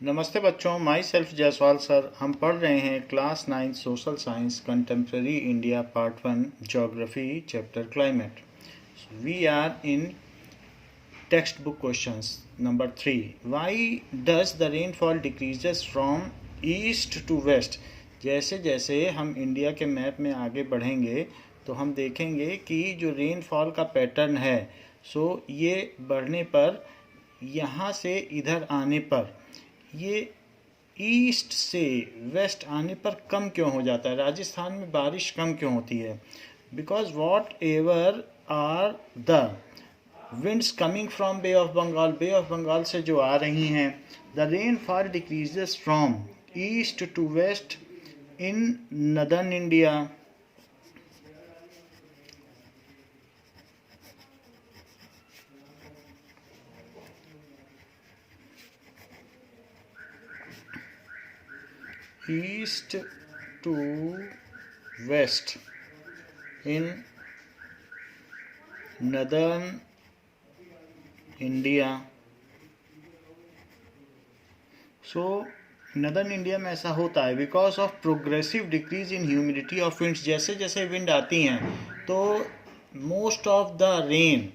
नमस्ते बच्चों, my self Jaiswal sir. हम पढ़ रहे हैं class 9 social science contemporary India part 1 geography chapter climate. We are in text book questions number 3। Why does the rainfall decreases from east to west. जैसे जैसे हम India के मैप में आगे बढ़ेंगे तो हम देखेंगे कि जो रेनफॉल का पैटर्न है ये बढ़ने पर, यहाँ से इधर आने पर, ये ईस्ट से वेस्ट आने पर कम क्यों हो जाता है। राजस्थान में बारिश कम क्यों होती है? Because whatever are the winds coming from bay of Bengal से जो आ रही हैं, the rainfall decreases from east to west in northern India. East to west in northern India। Northern India में ऐसा होता है because of progressive decrease in humidity of winds. जैसे जैसे विंड आती हैं तो most of the rain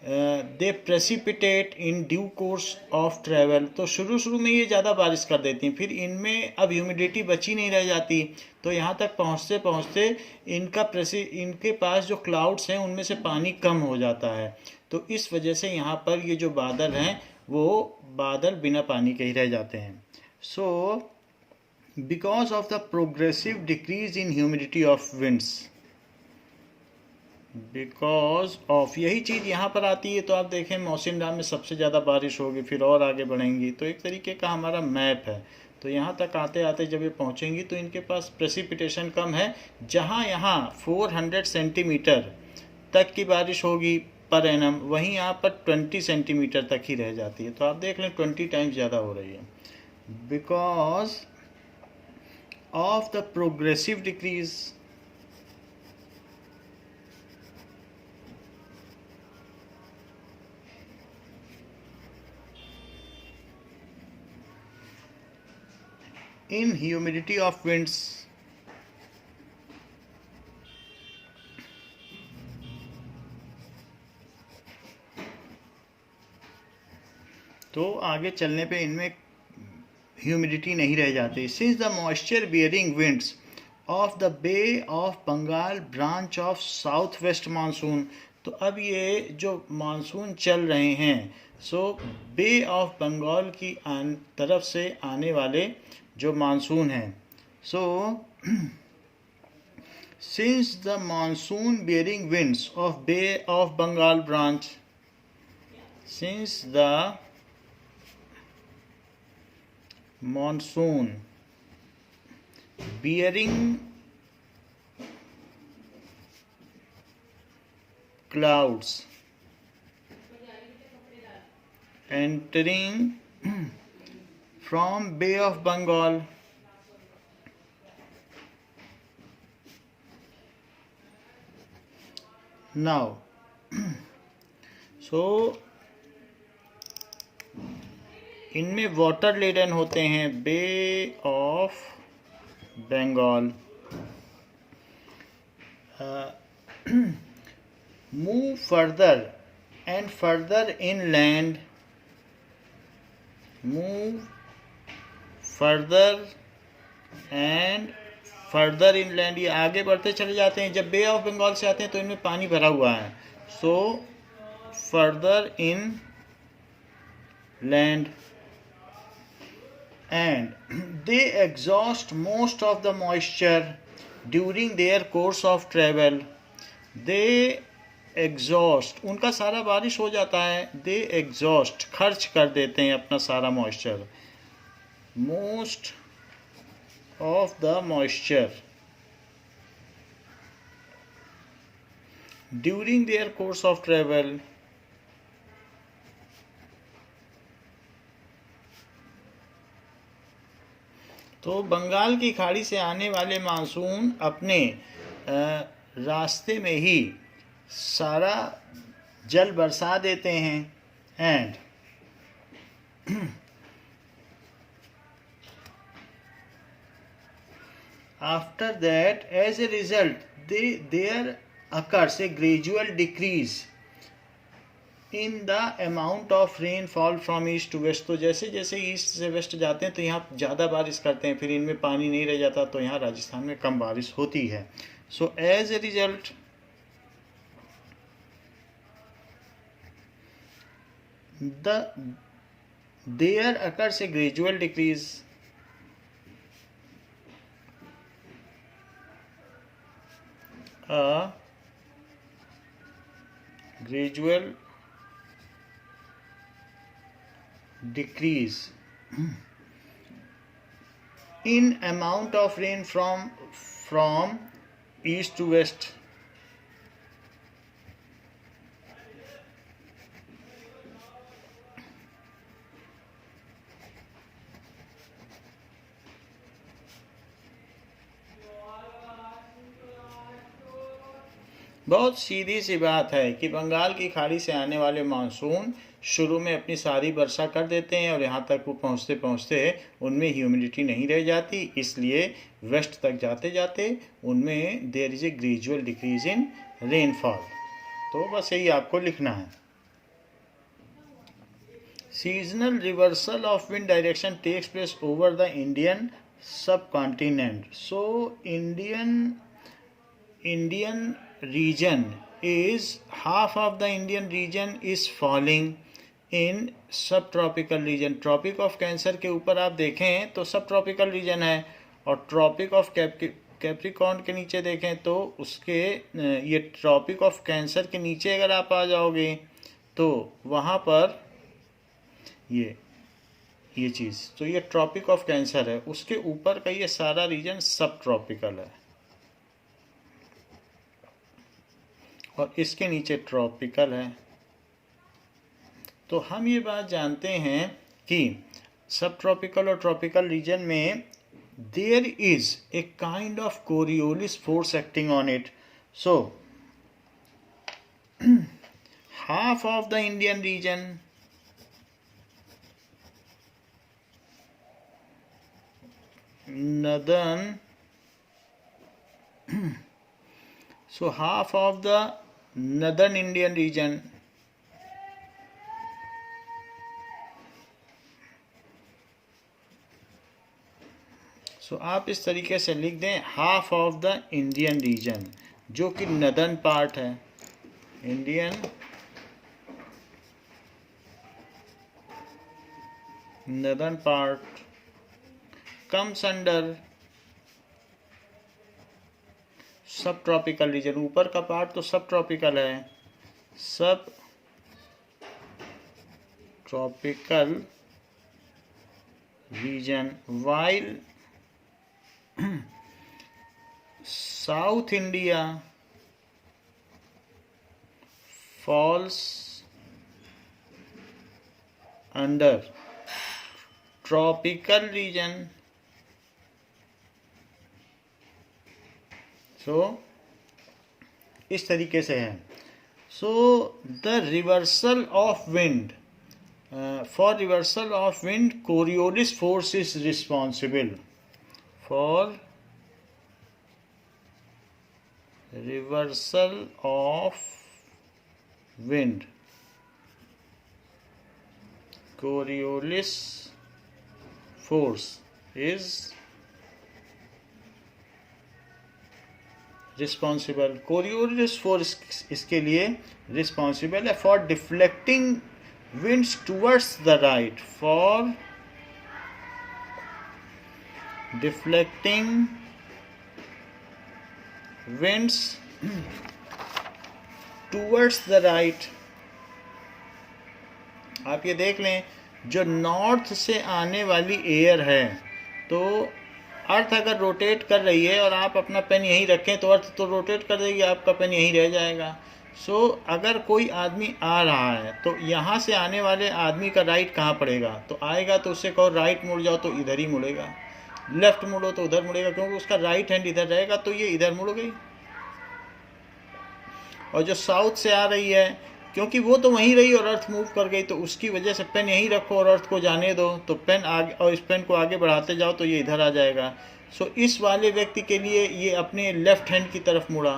they precipitate in due course of travel. तो शुरू में ये ज़्यादा बारिश कर देती हैं, फिर इनमें अब ह्यूमिडिटी बची नहीं रह जाती, तो यहाँ तक पहुँचते पहुँचते इनके पास जो क्लाउड्स हैं उनमें से पानी कम हो जाता है। तो इस वजह से यहाँ पर ये जो बादल हैं वो बादल बिना पानी के ही रह जाते हैं। Because of the progressive decrease in humidity of winds, because of यही चीज़ यहाँ पर आती है। तो आप देखें मौसिनराम में सबसे ज़्यादा बारिश होगी, फिर और आगे बढ़ेंगी, तो एक तरीके का हमारा मैप है। तो यहाँ तक आते आते जब ये पहुँचेंगी तो इनके पास प्रेसिपिटेशन कम है। जहाँ यहाँ 400 सेंटीमीटर तक की बारिश होगी पर एनम, वहीं यहाँ पर 20 सेंटीमीटर तक ही रह जाती है। तो आप देख लें 20 टाइम्स ज़्यादा हो रही है because of the progressive decrease. in humidity of winds। तो आगे चलने पे इनमें ह्यूमिडिटी नहीं रह जाती। Since the moisture bearing winds of the bay of Bengal branch of south west monsoon. तो अब ये जो मानसून चल रहे हैं बे ऑफ बंगाल की तरफ से आने वाले जो मानसून हैं, since the monsoon bearing winds of bay of Bengal branch, since the monsoon bearing clouds entering from Bay of Bengal, now इनमें वाटर लेडन होते हैं। Bay of Bengal move further and further inland, move further and further inland, ये आगे बढ़ते चले जाते हैं। जब बे ऑफ बंगाल से आते हैं तो इनमें पानी भरा हुआ है, further in land and they exhaust most of the moisture during their course of travel। they exhaust, उनका सारा बारिश हो जाता है। they exhaust, खर्च कर देते हैं अपना सारा moisture. most of the moisture during their course of travel। तो बंगाल की खाड़ी से आने वाले मानसून अपने रास्ते में ही सारा जल बरसा देते हैं and after that as a result there occurs a gradual decrease in the amount of rainfall from east to west। तो जैसे जैसे ईस्ट से वेस्ट जाते हैं तो यहाँ ज़्यादा बारिश करते हैं, फिर इनमें पानी नहीं रह जाता, तो यहाँ राजस्थान में कम बारिश होती है। So as a result there occurs a gradual decrease in amount of rain from east to west। बहुत सीधी सी बात है कि बंगाल की खाड़ी से आने वाले मानसून शुरू में अपनी सारी वर्षा कर देते हैं और यहाँ तक वो पहुँचते पहुँचते उनमें ह्यूमिडिटी नहीं रह जाती, इसलिए वेस्ट तक जाते जाते उनमें there is a gradual decrease in rainfall. तो बस यही आपको लिखना है। Seasonal reversal of wind direction takes place over the Indian subcontinent. So Indian region is half of the Indian region is falling in subtropical region। Tropic of cancer के ऊपर आप देखें तो सब ट्रॉपिकल रीजन है, और tropic of Capricorn के नीचे देखें तो उसके ये ट्रॉपिक ऑफ कैंसर के नीचे अगर आप आ जाओगे तो वहाँ पर ये चीज़, तो ये ट्रॉपिक ऑफ कैंसर है, उसके ऊपर का ये सारा रीजन सब ट्रॉपिकल है और इसके नीचे ट्रॉपिकल है। तो हम ये बात जानते हैं कि सब ट्रॉपिकल और ट्रॉपिकल रीजन में there is a kind of Coriolis force acting on it. So half of the Indian region northern so half of the northern Indian region so आप इस तरीके से लिख दें half of the Indian region, जो कि northern part है। Indian northern part comes under subtropical region. ऊपर का पार्ट तो सब ट्रॉपिकल है, subtropical region, while south India falls under tropical region. So इस तरीके से है। So the reversal of wind for reversal of wind Coriolis force is responsible. For reversal of wind Coriolis force is responsible. Coriolis force इसके लिए responsible है for deflecting winds towards the right, for deflecting winds towards the right. आप ये देख लें, जो north से आने वाली एयर है, तो अर्थ अगर रोटेट कर रही है और आप अपना पेन यहीं रखें तो अर्थ तो रोटेट कर देगी, आपका पेन यहीं रह जाएगा। सो अगर कोई आदमी आ रहा है तो यहाँ से आने वाले आदमी का राइट कहाँ पड़ेगा, तो आएगा तो उससे कहो राइट मुड़ जाओ तो इधर ही मुड़ेगा, लेफ्ट मुड़ो तो उधर मुड़ेगा, क्योंकि उसका राइट हैंड इधर रहेगा तो ये इधर मुड़ गई। और जो साउथ से आ रही है क्योंकि वो तो वहीं रही और अर्थ मूव कर गई, तो उसकी वजह से पेन यहीं रखो और अर्थ को जाने दो, तो पेन आगे, और इस पेन को आगे बढ़ाते जाओ तो ये इधर आ जाएगा। सो इस वाले व्यक्ति के लिए ये अपने लेफ्ट हैंड की तरफ मुड़ा,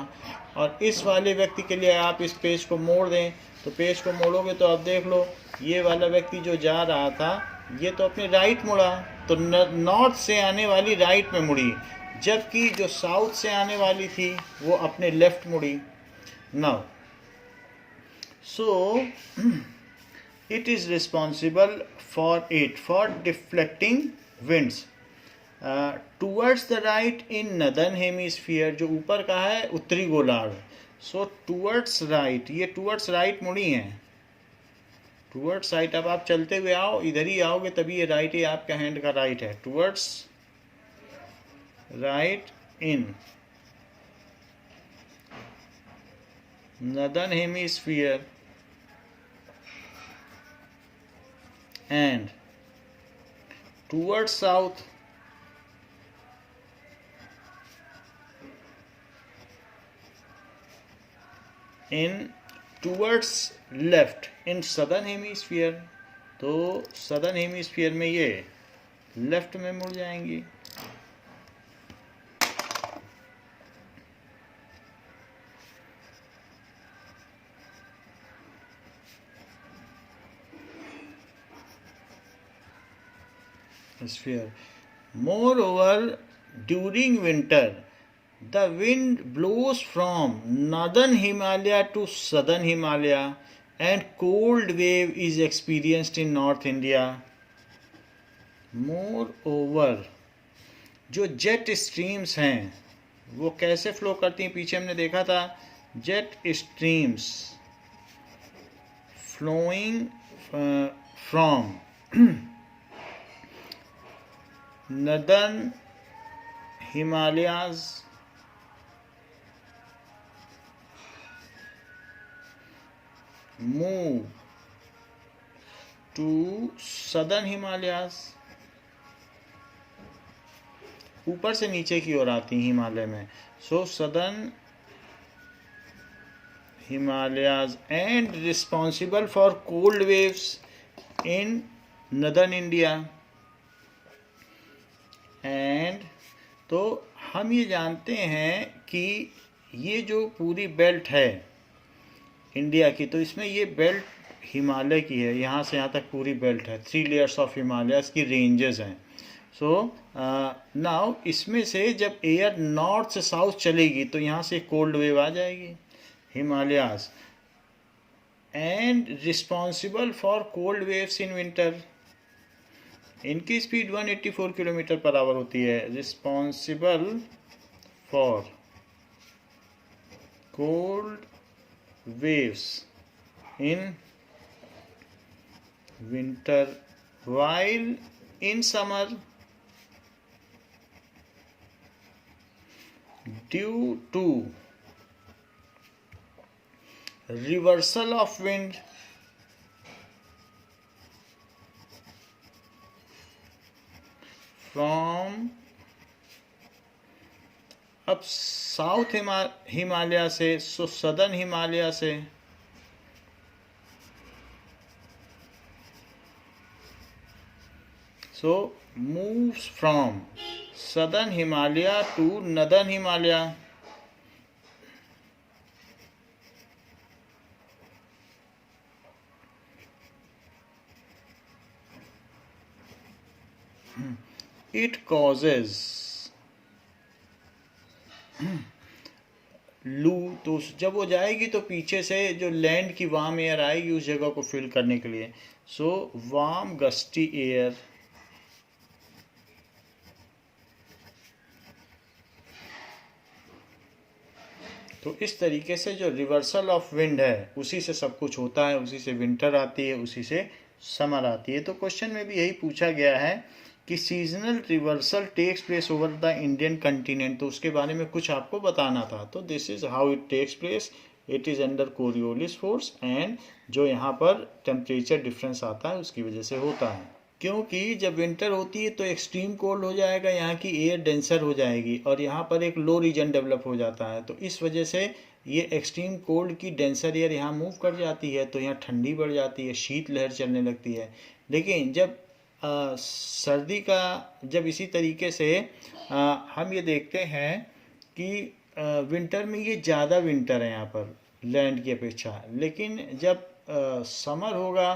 और इस वाले व्यक्ति के लिए आप इस पेज को मोड़ दें, तो पेज को मोड़ोगे तो आप देख लो ये वाला व्यक्ति जो जा रहा था ये तो अपने राइट मुड़ा, तो नॉर्थ से आने वाली राइट में मुड़ी, जबकि जो साउथ से आने वाली थी वो अपने लेफ्ट मुड़ी। Now so it is responsible for deflecting winds towards the right in northern hemisphere, जो ऊपर का है उत्तरी गोलार्ध। सो टूवर्ड्स राइट, ये टूवर्ड्स राइट मुड़ी है, टूवर्ड्स राइट। अब आप चलते हुए आओ, इधर ही आओगे तभी ये राइट, ये आपका हैंड का राइट है, towards right in northern hemisphere and towards south in towards left in southern hemisphere, तो southern hemisphere में ये लेफ्ट में मुड़ जाएंगी। Sphere. Moreover, during winter, the wind blows from northern Himalaya to southern Himalaya and cold wave is experienced in North India. Moreover, जो jet streams हैं वो कैसे फ्लो करती हैं, पीछे हमने देखा था jet streams flowing from northern Himalayas move to southern Himalayas, ऊपर से नीचे की ओर आती हैं हिमालय में। So southern Himalayas and responsible for cold waves in northern India. And तो हम ये जानते हैं कि ये जो पूरी बेल्ट है इंडिया की, तो इसमें ये बेल्ट हिमालय की है, यहाँ से यहाँ तक पूरी बेल्ट है, 3 लेयर्स ऑफ हिमालयस की रेंजेस हैं। सो नाउ इसमें से जब एयर नॉर्थ से साउथ चलेगी तो यहाँ से कोल्ड वेव आ जाएगी Himalayas, and responsible for cold waves in winter. इनकी स्पीड 184 किलोमीटर पर आवर होती है। Responsible for cold waves in winter, while in summer due to reversal of wind from अब साउथ हिमालय से, सो सदर्न हिमालय से so moves from southern Himalaya to northern Himalaya. It causes लू, तो जब वो जाएगी तो पीछे से जो लैंड की वार्म एयर आएगी उस जगह को फिल करने के लिए। सो वार्म गस्टी एयर तो इस तरीके से जो रिवर्सल ऑफ विंड है उसी से सब कुछ होता है, उसी से विंटर आती है, उसी से समर आती है। तो क्वेश्चन में भी यही पूछा गया है कि seasonal reversal takes place over the Indian continent, तो उसके बारे में कुछ आपको बताना था। तो this is how it takes place, it is under Coriolis force, and जो यहाँ पर टेम्परेचर डिफरेंस आता है उसकी वजह से होता है। क्योंकि जब विंटर होती है तो एक्सट्रीम कोल्ड हो जाएगा, यहाँ की एयर डेंसर हो जाएगी और यहाँ पर एक लो रीजन डेवलप हो जाता है, तो इस वजह से ये एक्सट्रीम कोल्ड की डेंसर एयर यहाँ मूव कर जाती है तो यहाँ ठंडी बढ़ जाती है, शीत लहर चलने लगती है। लेकिन जब सर्दी का जब इसी तरीके से हम ये देखते हैं कि विंटर में ये ज़्यादा विंटर है यहाँ पर लैंड की अपेक्षा, लेकिन जब समर होगा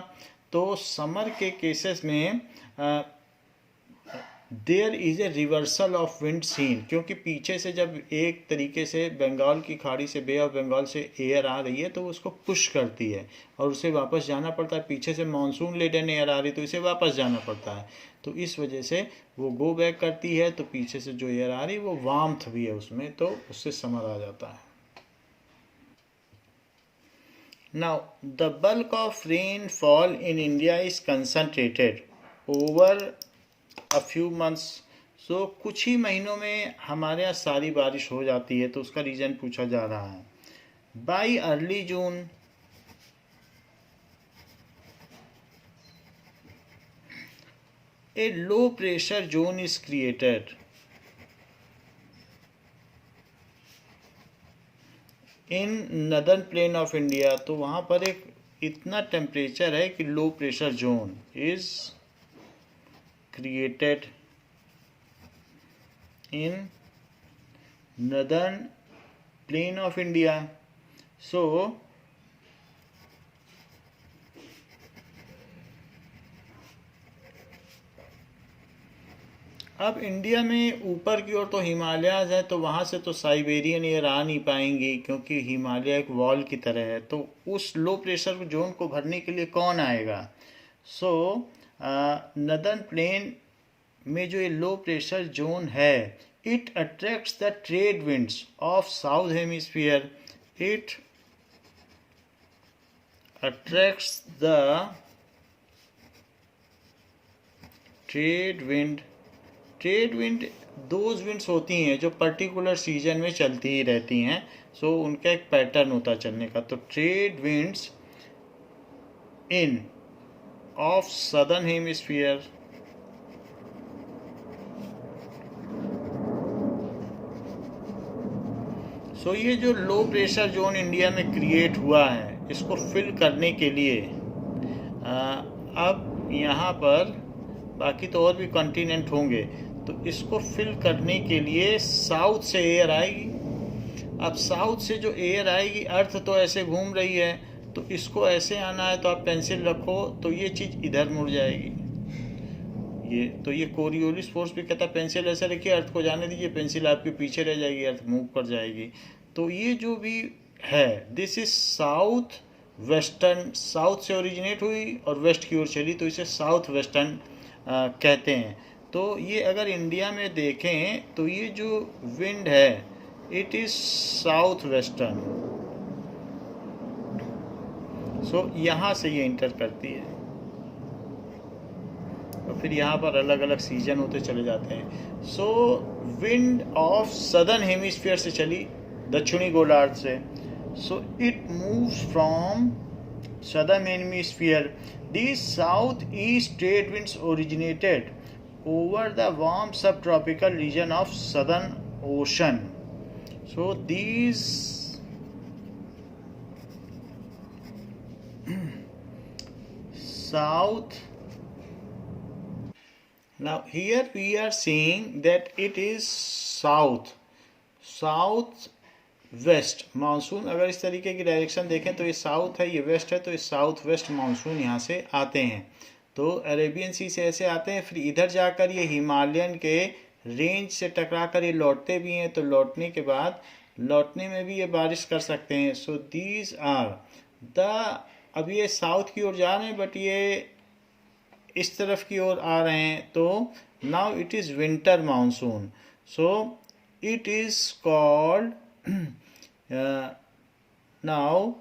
तो समर के केसेस में there is a reversal of wind seen, क्योंकि पीछे से जब एक तरीके से बंगाल की खाड़ी से, बे ऑफ बंगाल से एयर आ रही है तो उसको पुश करती है और उसे वापस जाना पड़ता है। पीछे से मानसून लेडन एयर आ रही तो इसे वापस जाना पड़ता है, तो इस वजह से वो गो बैक करती है। तो पीछे से जो एयर आ रही है वो वार्मथ भी है उसमें, तो उससे समर आ जाता है। Now, the bulk of rainfall in India is concentrated over a few months. So कुछ ही महीनों में हमारे यहाँ सारी बारिश हो जाती है, तो उसका रीज़न पूछा जा रहा है। By early June, a low pressure zone is created in northern plain of India. तो वहाँ पर एक इतना टेम्परेचर है कि low pressure zone is created in northern plain of India. So अब इंडिया में ऊपर की ओर तो हिमालयाज है, तो वहाँ से तो साइबेरियन एयर आ नहीं पाएंगी क्योंकि हिमालय एक वॉल की तरह है। तो उस लो प्रेशर जोन को भरने के लिए कौन आएगा? सो नदर्न प्लेन में जो ये लो प्रेशर जोन है, it attracts the trade winds of south hemisphere. It attracts the trade wind. Trade wind those winds होती हैं जो पर्टिकुलर सीजन में चलती ही रहती हैं। सो उनका एक पैटर्न होता है चलने का। तो trade winds in of southern hemisphere so ये जो लो प्रेशर जोन इंडिया में क्रिएट हुआ है, इसको फिल करने के लिए अब यहाँ पर बाकी तो और भी कॉन्टिनेंट होंगे, तो इसको फिल करने के लिए साउथ से एयर आएगी। अब साउथ से जो एयर आएगी, अर्थ तो ऐसे घूम रही है, तो इसको ऐसे आना है, तो आप पेंसिल रखो तो ये चीज़ इधर मुड़ जाएगी। ये कोरियोलिस फोर्स भी कहता है पेंसिल ऐसे रखिए, अर्थ को जाने दीजिए, पेंसिल आपके पीछे रह जाएगी, अर्थ मूव कर जाएगी। तो ये जो भी है, this is south western, south से ओरिजिनेट हुई और वेस्ट की ओर चली, तो इसे साउथ वेस्टर्न कहते हैं। तो ये अगर इंडिया में देखें तो ये जो विंड है, इट इज साउथ वेस्टर्न। सो यहाँ से ये इंटर करती है, तो फिर यहाँ पर अलग अलग सीजन होते चले जाते हैं। सो विंड ऑफ सदर्न हेमिस्फीयर से चली, दक्षिणी गोलार्ध से। So it moves from southern hemisphere. These southeast trade winds originated over the warm subtropical region of southern ocean. So these south, now here we are seeing that it is south west monsoon. अगर इस तरीके की direction देखें तो ये south है, ये waste है, तो ये साउथ वेस्ट मानसून यहाँ से आते हैं। तो अरेबियन सी से ऐसे आते हैं, फिर इधर जाकर ये हिमालयन के रेंज से टकरा कर ये लौटते भी हैं। तो लौटने के बाद लौटने में भी ये बारिश कर सकते हैं। सो दीज आर द, अब ये साउथ की ओर जा रहे हैं बट ये इस तरफ की ओर आ रहे हैं, तो now it is winter monsoon. So it is called now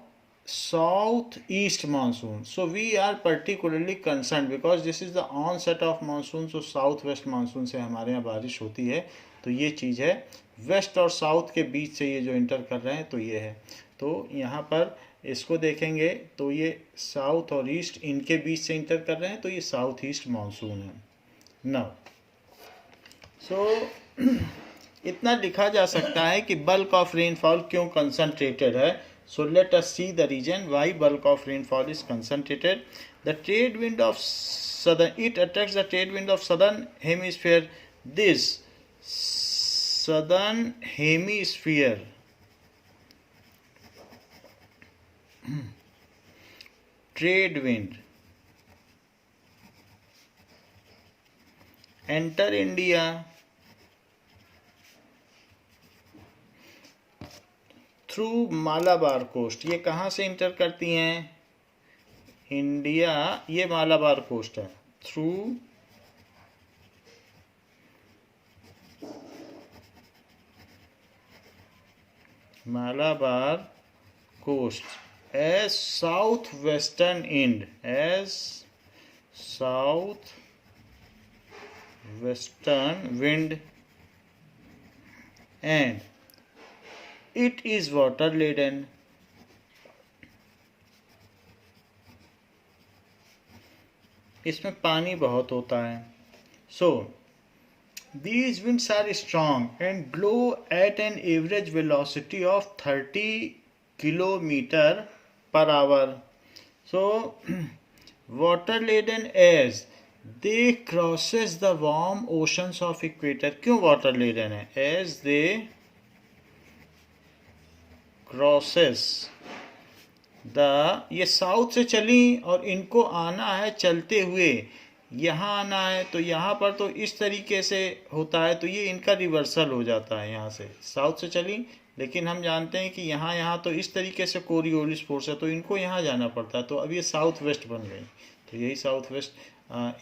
southeast monsoon. So we are particularly concerned because this is the onset of monsoon. So southwest monsoon से हमारे यहाँ बारिश होती है। तो ये चीज़ है, वेस्ट और साउथ के बीच से ये जो इंटर कर रहे हैं, तो ये है। तो यहाँ पर इसको देखेंगे तो ये साउथ और ईस्ट इनके बीच से इंटर कर रहे हैं, तो ये साउथ ईस्ट मानसून है। नाउ सो इतना लिखा जा सकता है कि बल्क ऑफ रेनफॉल क्यों कंसंट्रेटेड है. So let us see the region why bulk of rainfall is concentrated. The trade wind of southern, it attracts the trade wind of southern hemisphere. This southern hemisphere trade wind enter India through Malabar coast. ये कहाँ से enter करती हैं? India, ये Malabar coast है. Through Malabar coast as south western wind, as south western wind and it is water laden. इसमें पानी बहुत होता है. So these winds are strong and blow at an average velocity of 30 kilometer per hour. So water laden as they crosses the warm oceans of equator. क्यों water laden है? As they crosses the, ये south से चली और इनको आना है चलते हुए, यहाँ आना है तो यहाँ पर तो इस तरीके से होता है, तो ये इनका रिवर्सल हो जाता है. यहाँ से साउथ से चली, लेकिन हम जानते हैं कि यहाँ तो इस तरीके से कोरियोलिस फोर्स है, तो इनको यहाँ जाना पड़ता है. तो अब ये साउथ वेस्ट बन गई. तो यही साउथ वेस्ट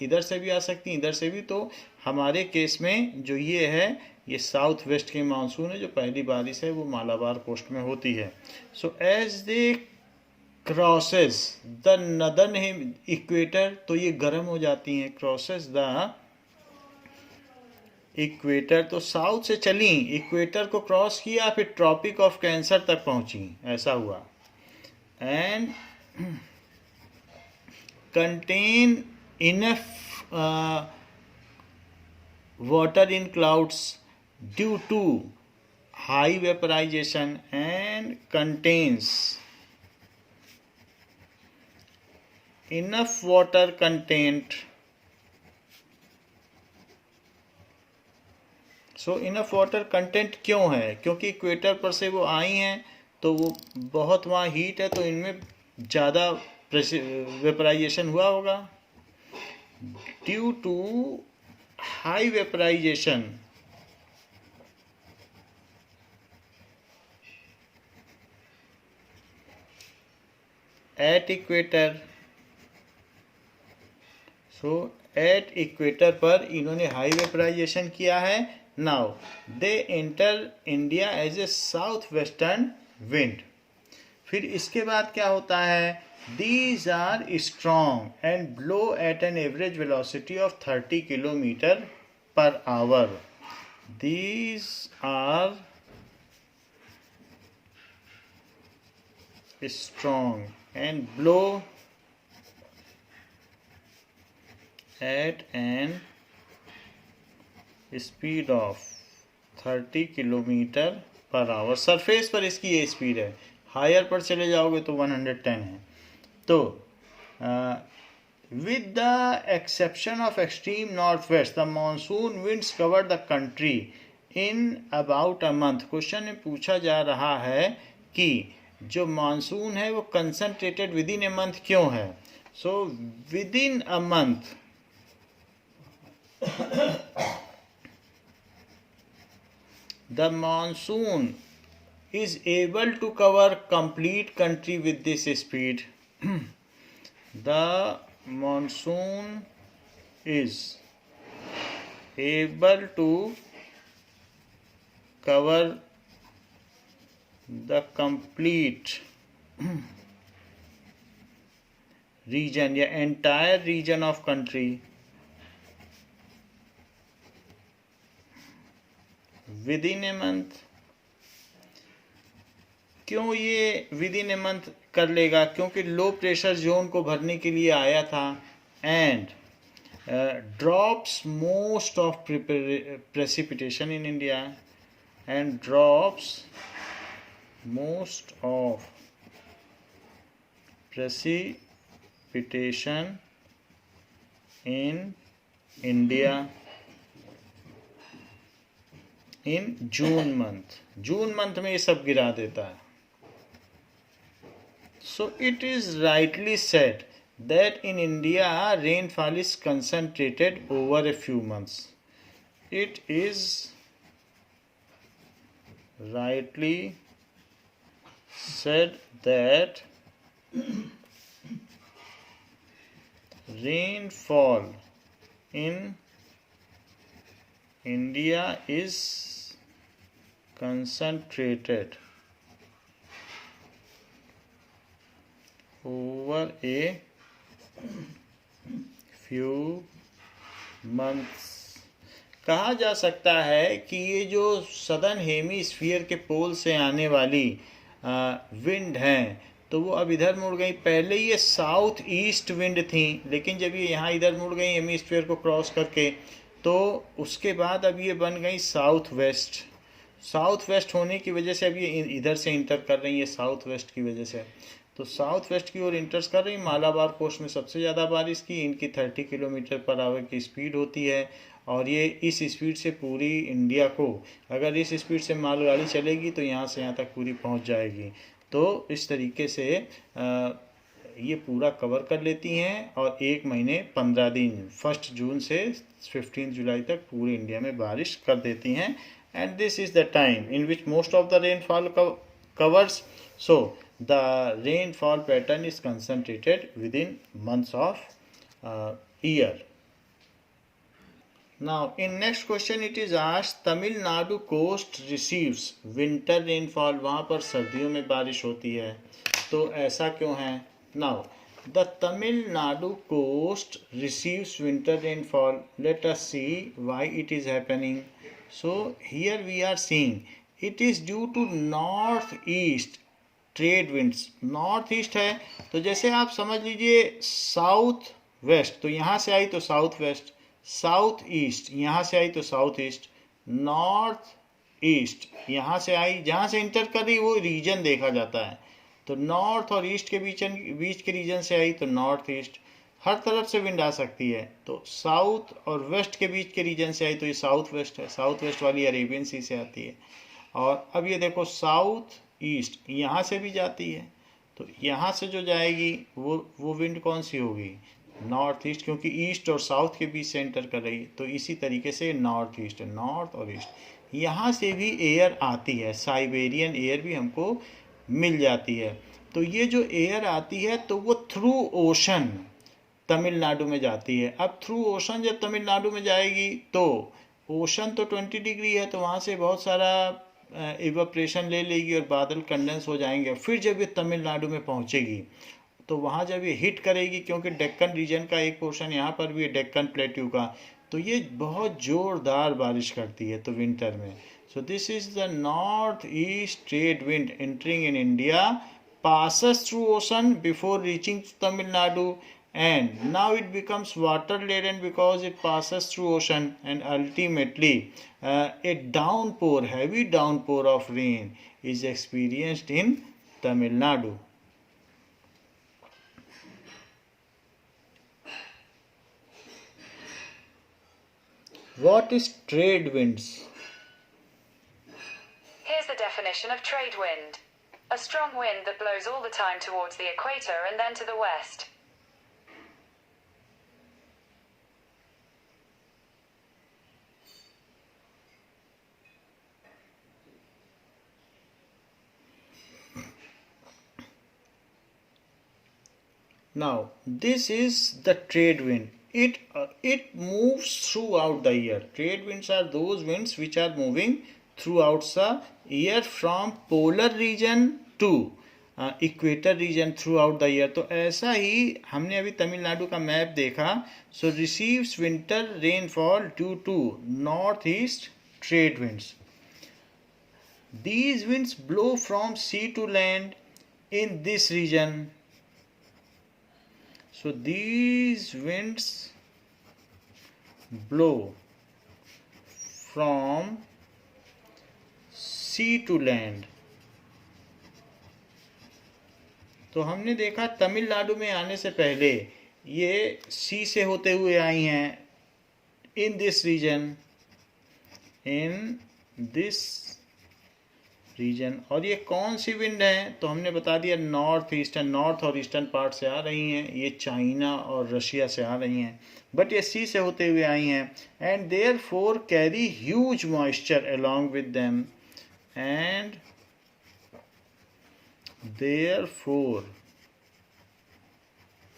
इधर से भी आ सकती हैं, इधर से भी. तो हमारे केस में जो ये है, ये साउथ वेस्ट की मानसून है. जो पहली बारिश है वो मालाबार कोस्ट में होती है. So as they crosses the northern equator, तो ये गर्म हो जाती हैं. क्रॉसेस द इक्वेटर, तो साउथ से चली, इक्वेटर को क्रॉस किया, फिर ट्रॉपिक ऑफ कैंसर तक पहुंची. ऐसा हुआ. And contain enough water in clouds due to high vaporization and contains enough water content. So enough water content क्यों है? क्योंकि इक्वेटर पर से वो आई हैं, तो वो बहुत वहाँ हीट है, तो इनमें ज़्यादा वेपराइजेशन हुआ होगा. Due to high vaporization at equator. So at equator पर इन्होंने हाई वेपराइजेशन किया है. Now they enter India as a south western wind. फिर इसके बाद क्या होता है? These are strong and blow at an average velocity of 30 kilometer per hour. These are strong and blow at an speed of 30 kilometer per hour. Surface पर इसकी ये speed है. हायर पर चले जाओगे तो 110 है. तो with the exception of extreme northwest, the monsoon winds cover the country in about a month. Question में पूछा जा रहा है कि जो मानसून है वो concentrated with in a month क्यों है? So with in a month the monsoon is able to cover complete country with this speed. The monsoon is able to cover the complete region या entire region of country within a month. क्यों ये with in a month कर लेगा? क्योंकि लो pressure zone को भरने के लिए आया था and drops most of precipitation in India. and drops most of precipitation in India in June month. June month में ये सब गिरा देता है. So it is rightly said that in India rainfall is concentrated over a few months. It is rightly said that rainfall in India is concentrated over a few months. कहा जा सकता है कि ये जो सदर्न हेमीस्फीयर के पोल से आने वाली विंड हैं तो वो अब इधर मुड़ गई. पहले ये साउथ ईस्ट विंड थी, लेकिन जब ये यहाँ इधर मुड़ गई हेमीस्फीयर को क्रॉस करके, तो उसके बाद अब ये बन गई साउथ वेस्ट. साउथ वेस्ट होने की वजह से अब ये इधर से इंटर कर रही है साउथ वेस्ट की वजह से. तो साउथ वेस्ट की ओर इंटर्स कर रही. मालाबार कोस्ट में सबसे ज़्यादा बारिश की, इनकी 30 किलोमीटर पर आवर की स्पीड होती है और ये इस स्पीड से पूरी इंडिया को, अगर इस स्पीड से मालगाड़ी चलेगी तो यहाँ से यहाँ तक पूरी पहुँच जाएगी. तो इस तरीके से ये पूरा कवर कर लेती हैं और 1 महीने 15 दिन 1 जून से 15 जुलाई तक पूरे इंडिया में बारिश कर देती हैं. And this is the time in which most of the rainfall covers. So the rainfall pattern is concentrated within months of year. Now in next question it is asked, Tamil Nadu coast receives winter rainfall. वहाँ पर सर्दियों में बारिश होती है, तो ऐसा क्यों है? Now the Tamil Nadu coast receives winter rainfall. Let us see why it is happening. So here we are seeing it is due to northeast trade winds. North east है तो जैसे आप समझ लीजिए साउथ वेस्ट, तो यहाँ से आई तो साउथ वेस्ट, साउथ ईस्ट यहाँ से आई तो साउथ ईस्ट, नॉर्थ ईस्ट यहाँ से आई, जहाँ से इंटर कर रही वो रीजन देखा जाता है. तो नॉर्थ और ईस्ट के बीच के रीजन से आई तो नॉर्थ ईस्ट. हर तरफ से विंड आ सकती है. तो साउथ और वेस्ट के बीच के रीजन से आई तो ये साउथ वेस्ट है. साउथ वेस्ट वाली अरेबियन सी से आती है. और अब ये देखो साउथ ईस्ट यहाँ से भी जाती है, तो यहाँ से जो जाएगी वो विंड कौन सी होगी? नॉर्थ ईस्ट, क्योंकि ईस्ट और साउथ के बीच से एंटर कर रही है. तो इसी तरीके से नॉर्थ ईस्ट, नॉर्थ और ईस्ट, यहाँ से भी एयर आती है. साइबेरियन एयर भी हमको मिल जाती है. तो ये जो एयर आती है तो वो थ्रू ओशन तमिलनाडु में जाती है. अब थ्रू ओशन जब तमिलनाडु में जाएगी तो ओशन तो 20 डिग्री है, तो वहाँ से बहुत सारा इवेपोरेशन ले लेगी और बादल कंडेंस हो जाएंगे. फिर जब ये तमिलनाडु में पहुँचेगी तो वहाँ जब ये हिट करेगी, क्योंकि डेक्कन रीजन का एक पोर्शन यहाँ पर भी है डेक्कन प्लेट्यू का, तो ये बहुत ज़ोरदार बारिश करती है तो विंटर में. So this is the north east trade wind entering in India, passes through ocean before reaching Tamil Nadu, and now it becomes water laden because it passes through ocean, and ultimately a downpour, heavy downpour of rain is experienced in Tamil Nadu. What is trade winds? Here's the definition of trade wind. A strong wind that blows all the time towards the equator and then to the west. Now, this is the trade wind. It moves throughout the year. Trade winds are those winds which are moving throughout the year from polar region to equator reason through out the year. तो ऐसा ही हमने अभी तमिलनाडु का map देखा. सो receives winter rainfall due to north east trade winds. These winds blow from sea to land in this region. So these winds blow from sea to land. तो हमने देखा तमिलनाडु में आने से पहले ये सी से होते हुए आई हैं इन दिस रीजन, और ये कौन सी विंड है तो हमने बता दिया नॉर्थ ईस्टर्न, नॉर्थ और ईस्टर्न पार्ट से आ रही हैं, ये चाइना और रशिया से आ रही हैं, बट ये सी से होते हुए आई हैं and therefore carry huge moisture along with them and therefore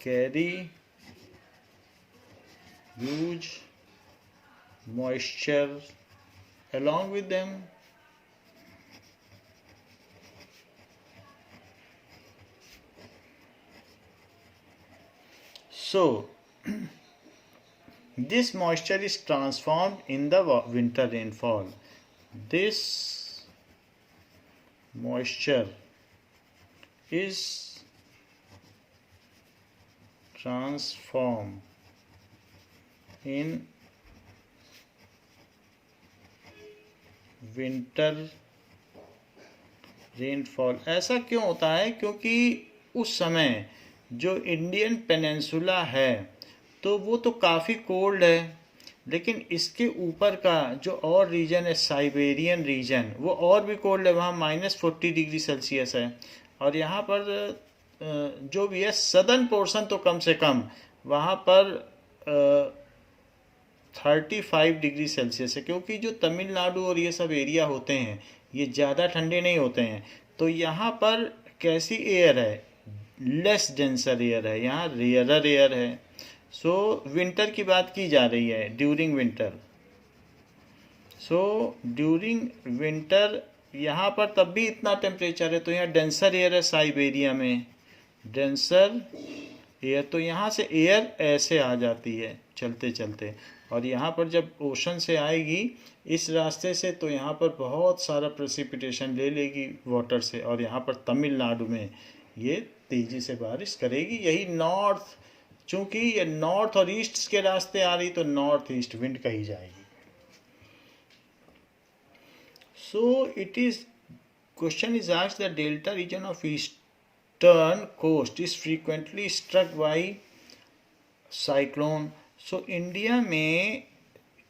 carry huge moisture along with them so this moisture is transformed in the winter rainfall. This moisture is transformed in winter rainfall. ऐसा क्यों होता है? क्योंकि उस समय जो Indian peninsula है तो वो तो काफ़ी कोल्ड है, लेकिन इसके ऊपर का जो और रीजन है साइबेरियन रीजन वो और भी कोल्ड है, वहाँ -40 डिग्री सेल्सियस है। और यहाँ पर जो भी है सदर्न पोर्शन तो कम से कम वहाँ पर 35 डिग्री सेल्सियस है, क्योंकि जो तमिलनाडु और ये सब एरिया होते हैं ये ज़्यादा ठंडे नहीं होते हैं। तो यहाँ पर कैसी एयर है? लेस डेंसर एयर है, यहाँ रेयरर एयर है। सो विंटर की बात की जा रही है, during winter. So during winter यहाँ पर तब भी इतना टेम्परेचर है, तो यहाँ डेंसर एयर है साइबेरिया में, डेंसर एयर। तो यहाँ से एयर ऐसे आ जाती है चलते चलते, और यहाँ पर जब ओशन से आएगी इस रास्ते से तो यहाँ पर बहुत सारा प्रेसिपिटेशन ले लेगी वाटर से, और यहाँ पर तमिलनाडु में ये तेज़ी से बारिश करेगी। यही नॉर्थ, चूँकि ये नॉर्थ और ईस्ट के रास्ते आ रही तो नॉर्थ ईस्ट विंड कही जाएगी। So it is question is asked the delta region of eastern coast is frequently struck by cyclone. सो इंडिया में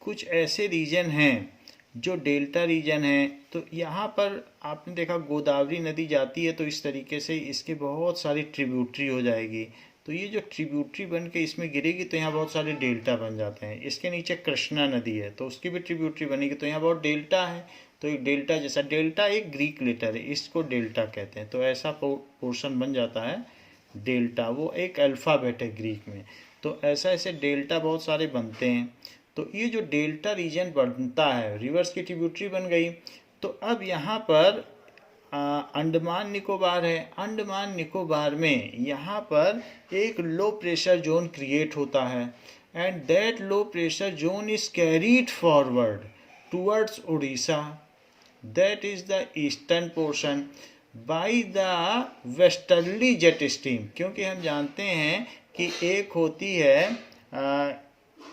कुछ ऐसे रीजन हैं जो डेल्टा रीजन है। तो यहाँ पर आपने देखा गोदावरी नदी जाती है तो इस तरीके से इसके बहुत सारी ट्रिब्यूटरी हो जाएगी। तो ये जो ट्रिब्यूटरी बन के इसमें गिरेगी तो यहाँ बहुत सारे डेल्टा बन जाते हैं। इसके नीचे कृष्णा नदी है तो उसकी भी ट्रिब्यूटरी बनेगी तो यहाँ बहुत डेल्टा है। तो एक डेल्टा जैसा, डेल्टा एक ग्रीक लेटर है, इसको डेल्टा कहते हैं। तो ऐसा पोर्शन बन जाता है डेल्टा, वो एक अल्फ़ाबेट है ग्रीक में। तो ऐसा ऐसे डेल्टा बहुत सारे बनते हैं। तो ये जो डेल्टा रीजन बनता है, रिवर्स की ट्रिब्यूटरी बन गई। तो अब यहाँ पर अंडमान निकोबार है। अंडमान निकोबार में यहाँ पर एक लो प्रेशर जोन क्रिएट होता है and that low pressure zone is carried forward towards Orissa, that is the eastern portion, by the westerly jet stream. क्योंकि हम जानते हैं कि एक होती है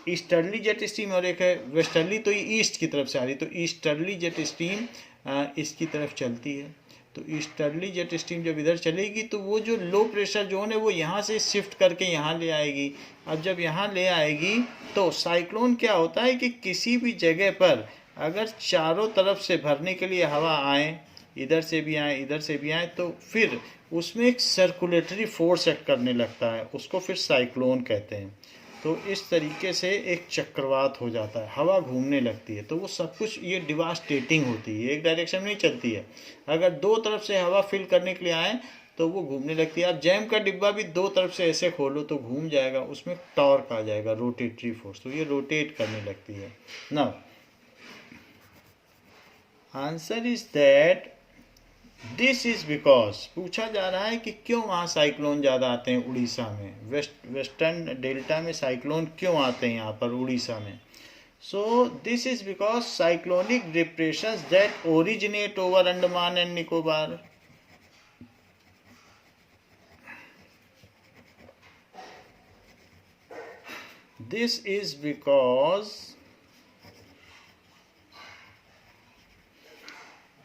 ईस्टर्ली जेट स्ट्रीम और एक है वेस्टर्ली, तो ये ईस्ट की तरफ से आ रही, तो ईस्टर्ली जेट स्ट्रीम इसकी तरफ चलती है। तो ईस्टर्ली जेट स्ट्रीम जब इधर चलेगी तो वो जो लो प्रेशर जोन है वो यहाँ से शिफ्ट करके यहाँ ले आएगी। अब जब यहाँ ले आएगी तो साइक्लोन क्या होता है कि किसी भी जगह पर अगर चारों तरफ से भरने के लिए हवा आए, इधर से भी आए इधर से भी आए, तो फिर उसमें एक सर्कुलेटरी फोर्स एक्ट करने लगता है, उसको फिर साइक्लोन कहते हैं। तो इस तरीके से एक चक्रवात हो जाता है, हवा घूमने लगती है। तो वो सब कुछ ये डिवास्टेटिंग होती है, एक डायरेक्शन में नहीं चलती है। अगर दो तरफ से हवा फिल करने के लिए आए तो वो घूमने लगती है। आप जैम का डिब्बा भी दो तरफ से ऐसे खोलो तो घूम जाएगा, उसमें टॉर्क आ जाएगा, रोटेटरी फोर्स, तो ये रोटेट करने लगती है ना। Answer is that this is because, पूछा जा रहा है कि क्यों वहाँ साइक्लोन ज़्यादा आते हैं उड़ीसा में, वेस्टर्न डेल्टा में साइक्लोन क्यों आते हैं यहाँ पर उड़ीसा में। So this is because cyclonic depressions that originate over Andaman and Nicobar. This is because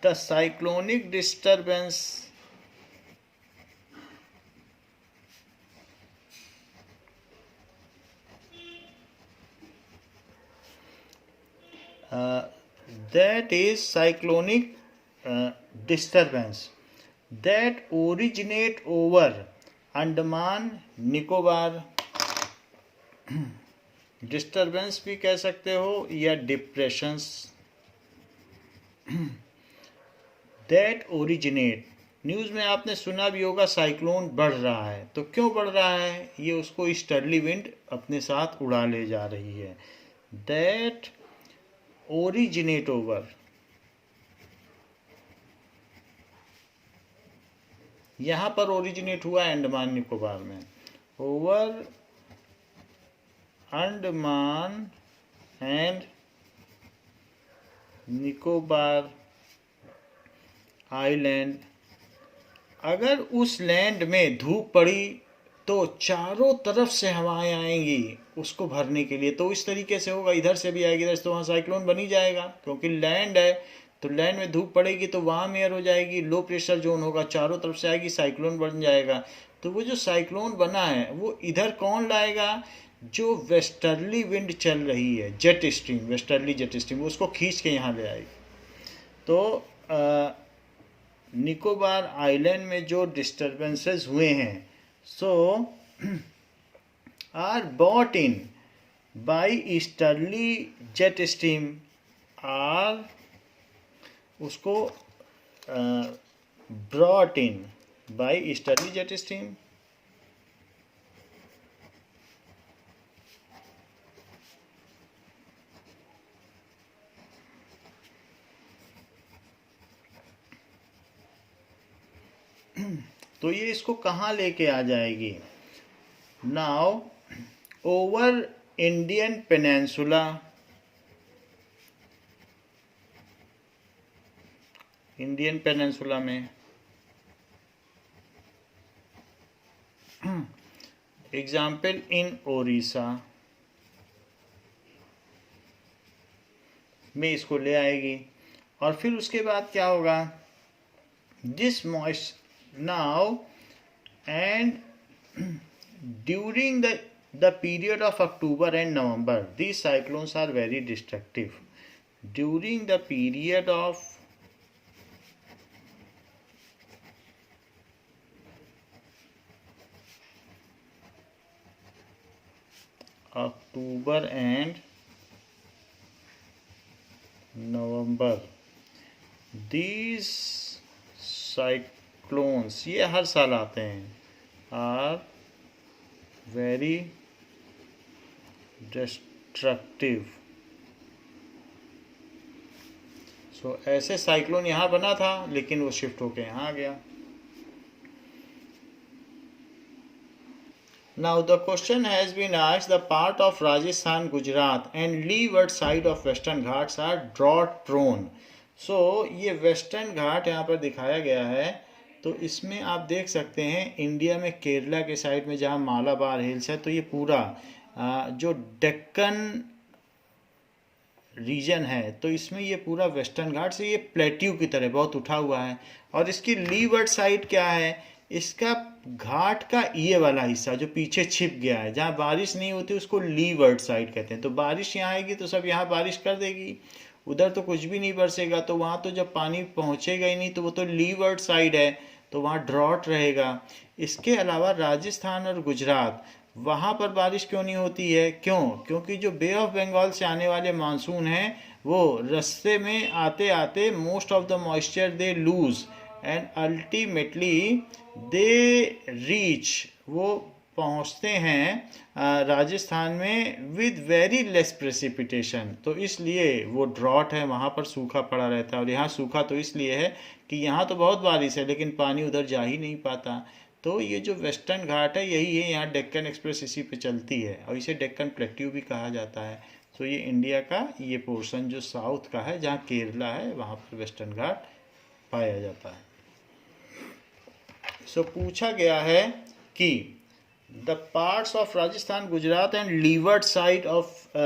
the cyclonic disturbance that is cyclonic disturbance that originate over Andaman Nicobar. Disturbance भी कह सकते हो या डिप्रेशंस. दैट ओरिजिनेट, न्यूज़ में आपने सुना भी होगा साइक्लोन बढ़ रहा है. तो क्यों बढ़ रहा है? ये उसको ईस्टर्ली विंड अपने साथ उड़ा ले जा रही है. दैट ओरिजिनेट ओवर, यहाँ पर ओरिजिनेट हुआ अंडमान निकोबार में. Over Andaman and Nicobar island. अगर उस लैंड में धूप पड़ी तो चारों तरफ से हवाएं आएंगी उसको भरने के लिए. तो इस तरीके से होगा, इधर से भी आएगी, इधर से, तो वहाँ साइक्लोन बन ही जाएगा. क्योंकि लैंड है तो लैंड में धूप पड़ेगी तो वहाँ मेयर हो जाएगी, लो प्रेशर जोन होगा, चारों तरफ से आएगी, साइक्लोन बन जाएगा. तो वो जो साइक्लोन बना है वो इधर कौन लाएगा? जो वेस्टर्ली विंड चल रही है, jet stream, westerly jet stream, उसको खींच के यहाँ ले आएगी. तो निकोबार आइलैंड में जो डिस्टर्बेंसेस हुए हैं so are bought in by easterly jet stream, are उसको brought in by easterly jet stream. तो ये इसको कहाँ लेके आ जाएगी? Now over Indian peninsula, Indian peninsula में एग्जाम्पल इन ओडिशा में इसको ले आएगी. और फिर उसके बाद क्या होगा? This moist now and during the period of October and November these cyclones are very destructive. During the period of October and November these cyclones, ये हर साल आते हैं, आर वेरी डिस्ट्रक्टिव. सो ऐसे साइक्लोन यहाँ बना था लेकिन वो शिफ्ट होके यहाँ आ गया. Now the question has been asked, the part of Rajasthan, Gujarat and leeward side of Western Ghats are drought prone. So ये वेस्टर्न घाट यहाँ पर दिखाया गया है. तो इसमें आप देख सकते हैं इंडिया में केरला के साइड में जहाँ मालाबार हिल्स है, तो ये पूरा जो डेक्कन रीजन है तो इसमें ये पूरा वेस्टर्न घाट से ये प्लेट्यू की तरह बहुत उठा हुआ है. और इसकी लीवर्ड साइड क्या है? इसका घाट का ये वाला हिस्सा जो पीछे छिप गया है, जहाँ बारिश नहीं होती उसको लीवर्ड साइड कहते हैं. तो बारिश यहाँ आएगी तो सब यहाँ बारिश कर देगी, उधर तो कुछ भी नहीं बरसेगा. तो वहाँ तो जब पानी पहुँचेगा ही नहीं, तो वो तो लीवर्ड साइड है, तो वहाँ ड्रॉट रहेगा. इसके अलावा राजस्थान और गुजरात, वहाँ पर बारिश क्यों नहीं होती है? क्यों? क्योंकि जो बे ऑफ बंगाल से आने वाले मानसून हैं वो रास्ते में आते आते most of the moisture they lose and ultimately they reach, वो पहुँचते हैं राजस्थान में विद वेरी लेस प्रेसिपिटेशन. तो इसलिए वो ड्रॉट है, वहाँ पर सूखा पड़ा रहता है. और यहाँ सूखा तो इसलिए है कि यहाँ तो बहुत बारिश है लेकिन पानी उधर जा ही नहीं पाता. तो ये जो वेस्टर्न घाट है यही है, यहाँ डेक्कन एक्सप्रेस इसी पे चलती है और इसे डेक्कन प्लेट्यू भी कहा जाता है. तो ये इंडिया का ये पोर्शन जो साउथ का है, जहाँ केरला है, वहाँ पर वेस्टर्न घाट पाया जाता है. सो पूछा गया है कि the parts of Rajasthan, Gujarat and levered side of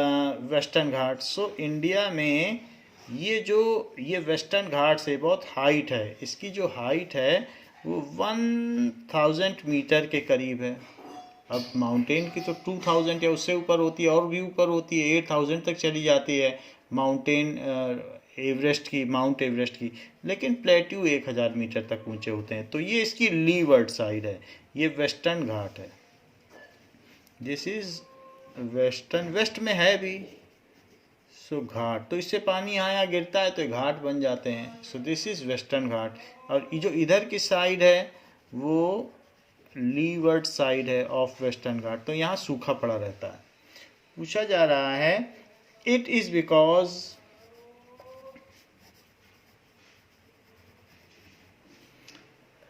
western Ghat. So India में ये वेस्टर्न घाट से बहुत हाइट है, इसकी जो हाइट है वो 1000 मीटर के करीब है। अब माउंटेन की तो 2000 या उससे ऊपर होती है, और भी ऊपर होती है, 8000 तक चली जाती है माउंटेन माउंट एवरेस्ट की, लेकिन प्लेट्यू 1000 मीटर तक ऊंचे होते हैं। तो ये इसकी लीवर्ड साइड है, ये वेस्टर्न घाट है। दिस इज वेस्टर्न, वेस्ट में है भी सो घाट, तो इससे पानी यहाँ गिरता है तो ये घाट बन जाते हैं। सो दिस इज वेस्टर्न घाट। और ये जो इधर की साइड है वो लीवर्ड साइड है ऑफ वेस्टर्न घाट, तो यहाँ सूखा पड़ा रहता है। पूछा जा रहा है it is because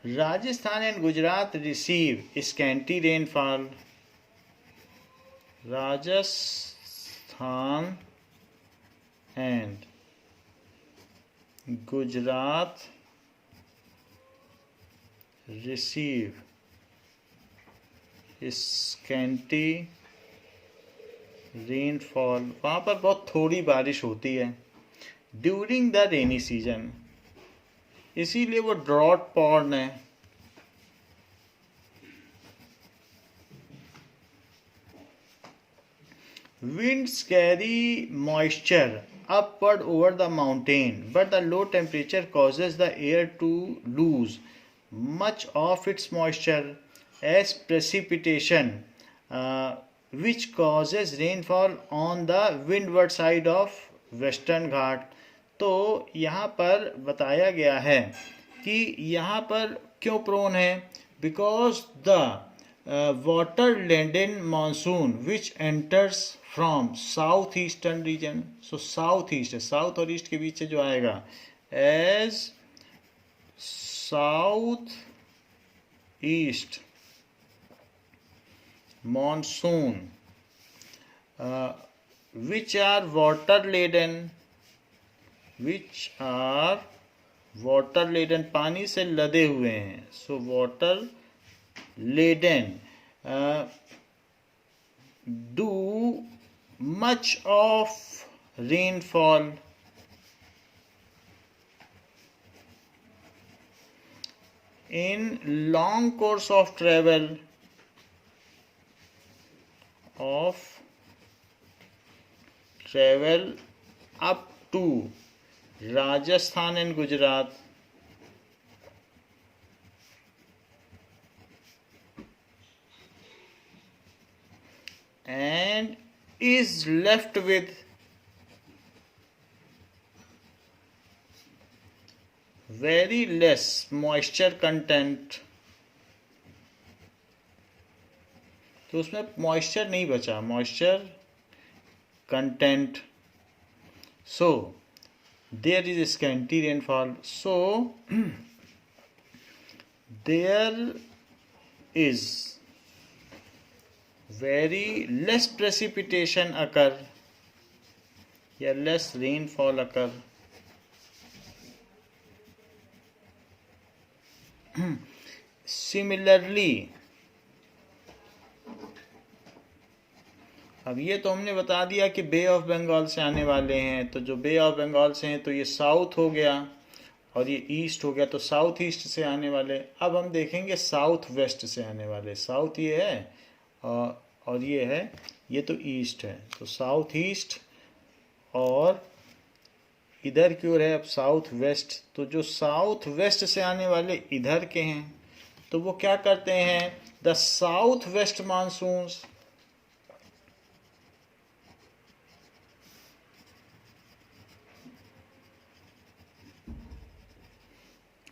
Rajasthan and Gujarat receive scanty rainfall. Rajasthan and Gujarat receive scanty rainfall, वहाँ पर बहुत थोड़ी बारिश होती है ड्यूरिंग द रेनी सीजन, इसीलिए वो ड्रॉट पॉर्न है। Winds carry moisture upward over the mountain, but the low temperature causes the air to lose much of its moisture as precipitation, which causes rainfall on the windward side of Western Ghat. तो यहाँ पर बताया गया है कि यहाँ पर क्यों प्रोन है, because the water laden monsoon which enters from south eastern region, so south east, south और ईस्ट के बीच से जो आएगा as south east monsoon, which are water laden, पानी से लदे हुए हैं, so water laden, do much of rainfall in long course of travel up to Rajasthan and Gujarat, and is left with very less moisture content, तो उसमें moisture नहीं बचा, moisture content, so there is scanty rainfall, so there is very less precipitation occur या less rainfall occur. Similarly, अब ये तो हमने बता दिया कि बे ऑफ बंगाल से आने वाले हैं, तो जो बे ऑफ बंगाल से हैं तो ये साउथ हो गया और ये ईस्ट हो गया, तो साउथ ईस्ट से आने वाले। अब हम देखेंगे साउथ वेस्ट से आने वाले, साउथ ये है और ये है, ये तो ईस्ट है, तो साउथ ईस्ट, और इधर की ओर है अब साउथ वेस्ट। तो जो साउथ वेस्ट से आने वाले इधर के हैं तो वो क्या करते हैं, द साउथ वेस्ट मानसून्स,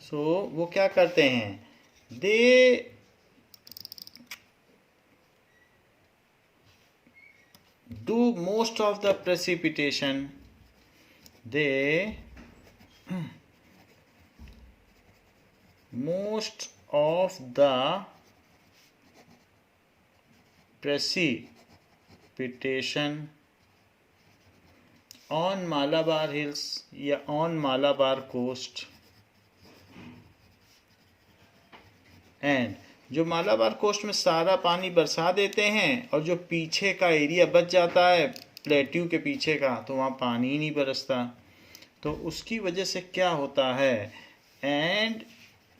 सो वो क्या करते हैं, दे do most of the precipitation, most of the precipitation on Malabar hills या on Malabar coast, and जो मालाबार कोस्ट में सारा पानी बरसा देते हैं और जो पीछे का एरिया बच जाता है प्लेट्यू के पीछे का, तो वहाँ पानी ही नहीं बरसता। तो उसकी वजह से क्या होता है, एंड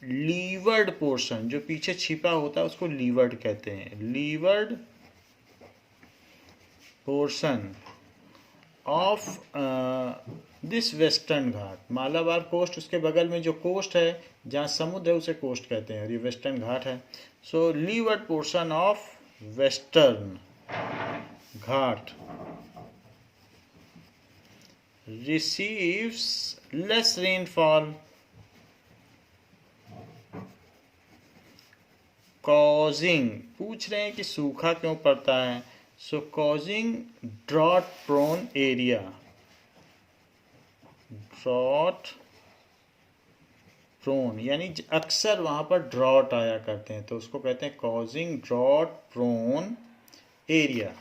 लीवर्ड पोर्शन जो पीछे छिपा होता है उसको लीवर्ड कहते हैं। Leeward portion of this western ghat, Malabar coast, उसके बगल में जो कोस्ट है जहाँ समुद्र है उसे कोस्ट कहते हैं और ये वेस्टर्न घाट है। So leeward portion of western Ghat receives less rainfall, causing, पूछ रहे हैं कि सूखा क्यों पड़ता है, so causing drought prone area, drought prone यानी अक्सर वहाँ पर ड्रॉट आया करते हैं तो उसको कहते हैं causing drought prone area।